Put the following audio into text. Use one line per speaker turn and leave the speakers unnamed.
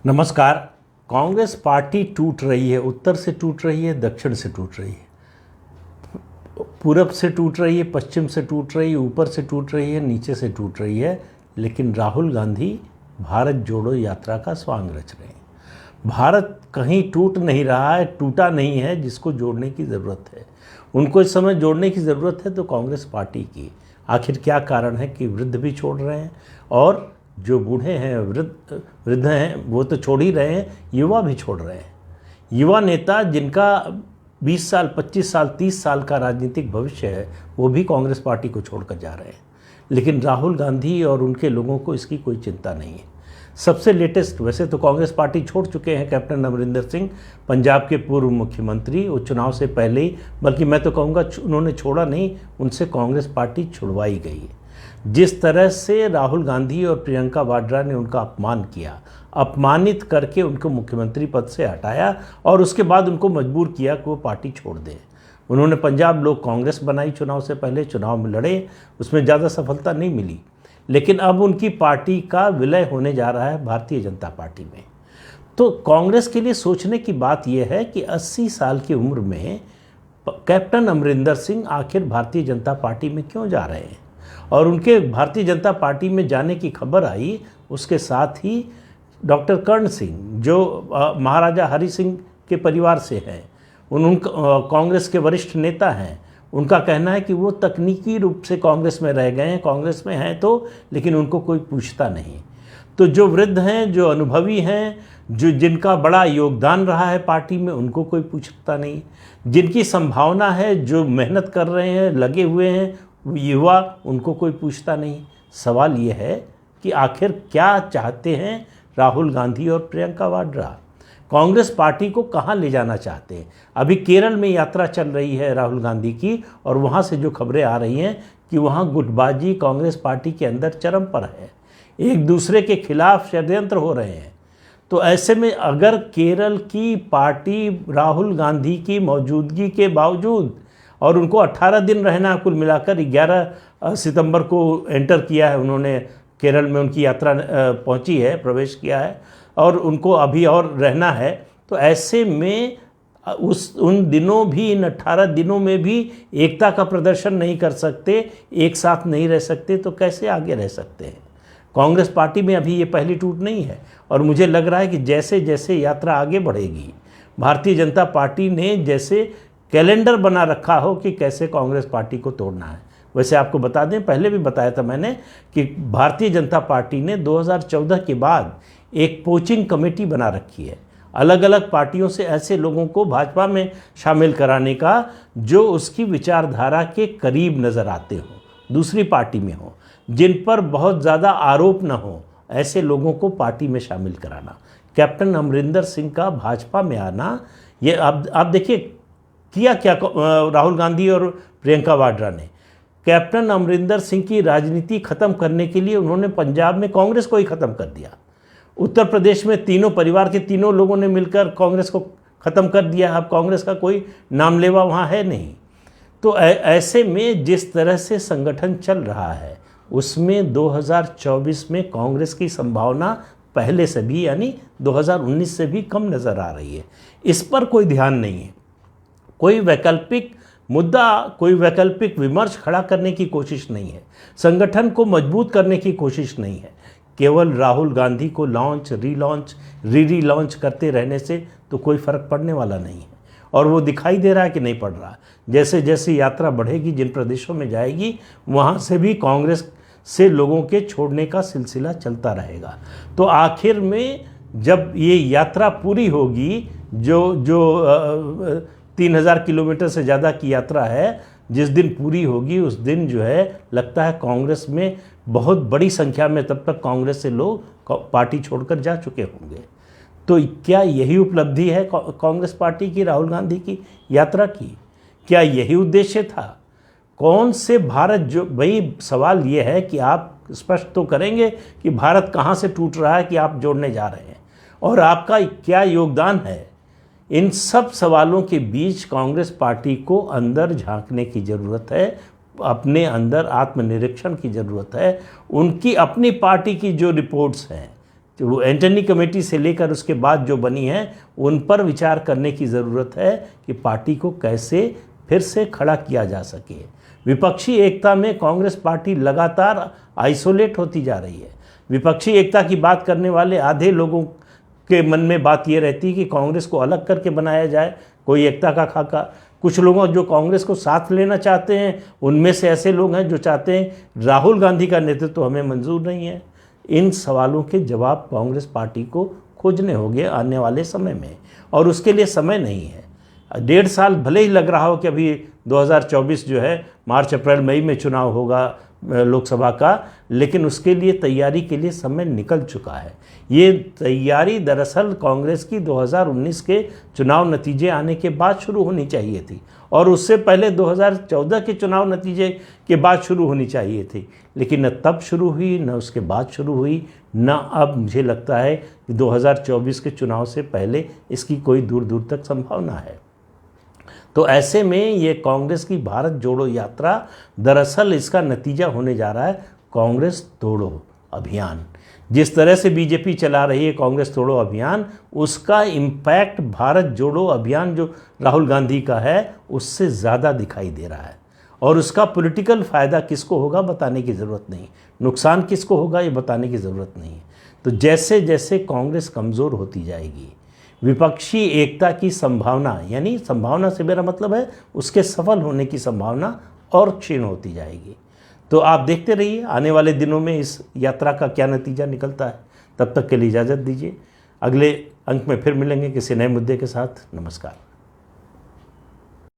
नमस्कार। कांग्रेस पार्टी टूट रही है, उत्तर से टूट रही है, दक्षिण से टूट रही है, पूरब से टूट रही है, पश्चिम से टूट रही है, ऊपर से टूट रही है, नीचे से टूट रही है। लेकिन राहुल गांधी भारत जोड़ो यात्रा का स्वांग रच रहे हैं। भारत कहीं टूट नहीं रहा है, टूटा नहीं है, जिसको जोड़ने की ज़रूरत है। उनको इस समय जोड़ने की ज़रूरत है तो कांग्रेस पार्टी की। आखिर क्या कारण है कि वृद्ध भी छोड़ रहे हैं और जो बूढ़े हैं, वृद्ध हैं, वो तो छोड़ ही रहे हैं, युवा भी छोड़ रहे हैं। युवा नेता जिनका 20 साल, 25 साल, 30 साल का राजनीतिक भविष्य है, वो भी कांग्रेस पार्टी को छोड़कर जा रहे हैं। लेकिन राहुल गांधी और उनके लोगों को इसकी कोई चिंता नहीं है। सबसे लेटेस्ट, वैसे तो कांग्रेस पार्टी छोड़ चुके हैं कैप्टन अमरिंदर सिंह, पंजाब के पूर्व मुख्यमंत्री। वो चुनाव से पहले ही, बल्कि मैं तो कहूँगा उन्होंने छोड़ा नहीं, उनसे कांग्रेस पार्टी छुड़वाई गई है। जिस तरह से राहुल गांधी और प्रियंका वाड्रा ने उनका अपमान किया, अपमानित करके उनको मुख्यमंत्री पद से हटाया और उसके बाद उनको मजबूर किया कि वो पार्टी छोड़ दें। उन्होंने पंजाब लोक कांग्रेस बनाई, चुनाव से पहले चुनाव में लड़े, उसमें ज़्यादा सफलता नहीं मिली। लेकिन अब उनकी पार्टी का विलय होने जा रहा है भारतीय जनता पार्टी में। तो कांग्रेस के लिए सोचने की बात यह है कि 80 साल की उम्र में कैप्टन अमरिंदर सिंह आखिर भारतीय जनता पार्टी में क्यों जा रहे हैं। और उनके भारतीय जनता पार्टी में जाने की खबर आई, उसके साथ ही डॉक्टर कर्ण सिंह, जो महाराजा हरि सिंह के परिवार से हैं, उन कांग्रेस के वरिष्ठ नेता हैं। उनका कहना है कि वो तकनीकी रूप से कांग्रेस में रह गए हैं, कांग्रेस में हैं तो, लेकिन उनको कोई पूछता नहीं। तो जो वृद्ध हैं, जो अनुभवी हैं, जिनका बड़ा योगदान रहा है पार्टी में, उनको कोई पूछता नहीं। जिनकी संभावना है, जो मेहनत कर रहे हैं, लगे हुए हैं युवा, उनको कोई पूछता नहीं। सवाल ये है कि आखिर क्या चाहते हैं राहुल गांधी और प्रियंका वाड्रा, कांग्रेस पार्टी को कहाँ ले जाना चाहते हैं। अभी केरल में यात्रा चल रही है राहुल गांधी की, और वहाँ से जो खबरें आ रही हैं कि वहाँ गुटबाजी कांग्रेस पार्टी के अंदर चरम पर है, एक दूसरे के खिलाफ षड्यंत्र हो रहे हैं। तो ऐसे में अगर केरल की पार्टी राहुल गांधी की मौजूदगी के बावजूद, और उनको 18 दिन रहना, कुल मिलाकर 11 सितंबर को एंटर किया है उन्होंने, केरल में उनकी यात्रा पहुंची है, प्रवेश किया है, और उनको अभी और रहना है। तो ऐसे में उन दिनों भी, इन 18 दिनों में भी एकता का प्रदर्शन नहीं कर सकते, एक साथ नहीं रह सकते, तो कैसे आगे रह सकते हैं। कांग्रेस पार्टी में अभी ये पहली टूट नहीं है, और मुझे लग रहा है कि जैसे जैसे यात्रा आगे बढ़ेगी, भारतीय जनता पार्टी ने जैसे कैलेंडर बना रखा हो कि कैसे कांग्रेस पार्टी को तोड़ना है। वैसे आपको बता दें, पहले भी बताया था मैंने कि भारतीय जनता पार्टी ने 2014 के बाद एक पोचिंग कमेटी बना रखी है, अलग अलग पार्टियों से ऐसे लोगों को भाजपा में शामिल कराने का जो उसकी विचारधारा के करीब नज़र आते हों, दूसरी पार्टी में हो, जिन पर बहुत ज़्यादा आरोप न हो, ऐसे लोगों को पार्टी में शामिल कराना। कैप्टन अमरिंदर सिंह का भाजपा में आना, ये आप देखिए किया क्या राहुल गांधी और प्रियंका वाड्रा ने। कैप्टन अमरिंदर सिंह की राजनीति ख़त्म करने के लिए उन्होंने पंजाब में कांग्रेस को ही ख़त्म कर दिया। उत्तर प्रदेश में तीनों परिवार के तीनों लोगों ने मिलकर कांग्रेस को ख़त्म कर दिया। अब कांग्रेस का कोई नामलेवा वहाँ है नहीं। तो ऐसे में जिस तरह से संगठन चल रहा है, उसमें 2024 में कांग्रेस की संभावना पहले से भी, यानी 2019 से भी कम नज़र आ रही है। इस पर कोई ध्यान नहीं है, कोई वैकल्पिक मुद्दा, कोई वैकल्पिक विमर्श खड़ा करने की कोशिश नहीं है, संगठन को मजबूत करने की कोशिश नहीं है। केवल राहुल गांधी को लॉन्च, री लॉन्च करते रहने से तो कोई फ़र्क पड़ने वाला नहीं है, और वो दिखाई दे रहा है कि नहीं पड़ रहा। जैसे जैसे यात्रा बढ़ेगी, जिन प्रदेशों में जाएगी, वहाँ से भी कांग्रेस से लोगों के छोड़ने का सिलसिला चलता रहेगा। तो आखिर में जब ये यात्रा पूरी होगी, जो 3000 किलोमीटर से ज़्यादा की यात्रा है, जिस दिन पूरी होगी उस दिन जो है, लगता है कांग्रेस में बहुत बड़ी संख्या में तब तक कांग्रेस से लोग पार्टी छोड़कर जा चुके होंगे। तो क्या यही उपलब्धि है कांग्रेस पार्टी की, राहुल गांधी की यात्रा की? क्या यही उद्देश्य था? कौन से भारत, जो भाई सवाल ये है कि आप स्पष्ट तो करेंगे कि भारत कहाँ से टूट रहा है कि आप जोड़ने जा रहे हैं, और आपका क्या योगदान है। इन सब सवालों के बीच कांग्रेस पार्टी को अंदर झांकने की ज़रूरत है, अपने अंदर आत्मनिरीक्षण की ज़रूरत है। उनकी अपनी पार्टी की जो रिपोर्ट्स हैं, तो वो एंटनी कमेटी से लेकर उसके बाद जो बनी है उन पर विचार करने की ज़रूरत है कि पार्टी को कैसे फिर से खड़ा किया जा सके। विपक्षी एकता में कांग्रेस पार्टी लगातार आइसोलेट होती जा रही है। विपक्षी एकता की बात करने वाले आधे लोगों के मन में बात ये रहती है कि कांग्रेस को अलग करके बनाया जाए, कोई एकता का खाका। कुछ लोगों जो कांग्रेस को साथ लेना चाहते हैं, उनमें से ऐसे लोग हैं जो चाहते हैं राहुल गांधी का नेतृत्व हमें मंजूर नहीं है। इन सवालों के जवाब कांग्रेस पार्टी को खोजने होंगे आने वाले समय में, और उसके लिए समय नहीं है। 1.5 साल भले ही लग रहा हो कि अभी 2024 जो है मार्च अप्रैल मई में चुनाव होगा लोकसभा का, लेकिन उसके लिए तैयारी के लिए समय निकल चुका है। ये तैयारी दरअसल कांग्रेस की 2019 के चुनाव नतीजे आने के बाद शुरू होनी चाहिए थी, और उससे पहले 2014 के चुनाव नतीजे के बाद शुरू होनी चाहिए थी, लेकिन न तब शुरू हुई, न उसके बाद शुरू हुई, न अब मुझे लगता है कि 2024 के चुनाव से पहले इसकी कोई दूर दूर तक संभावना है। तो ऐसे में ये कांग्रेस की भारत जोड़ो यात्रा दरअसल इसका नतीजा होने जा रहा है कांग्रेस तोड़ो अभियान। जिस तरह से बीजेपी चला रही है कांग्रेस तोड़ो अभियान, उसका इम्पैक्ट भारत जोड़ो अभियान जो राहुल गांधी का है उससे ज़्यादा दिखाई दे रहा है। और उसका पॉलिटिकल फ़ायदा किसको होगा बताने की ज़रूरत नहीं, नुकसान किसको होगा ये बताने की ज़रूरत नहीं। तो जैसे जैसे कांग्रेस कमज़ोर होती जाएगी, विपक्षी एकता की संभावना, यानी संभावना से मेरा मतलब है उसके सफल होने की संभावना और क्षीण होती जाएगी। तो आप देखते रहिए आने वाले दिनों में इस यात्रा का क्या नतीजा निकलता है। तब तक के लिए इजाज़त दीजिए, अगले अंक में फिर मिलेंगे किसी नए मुद्दे के साथ। नमस्कार।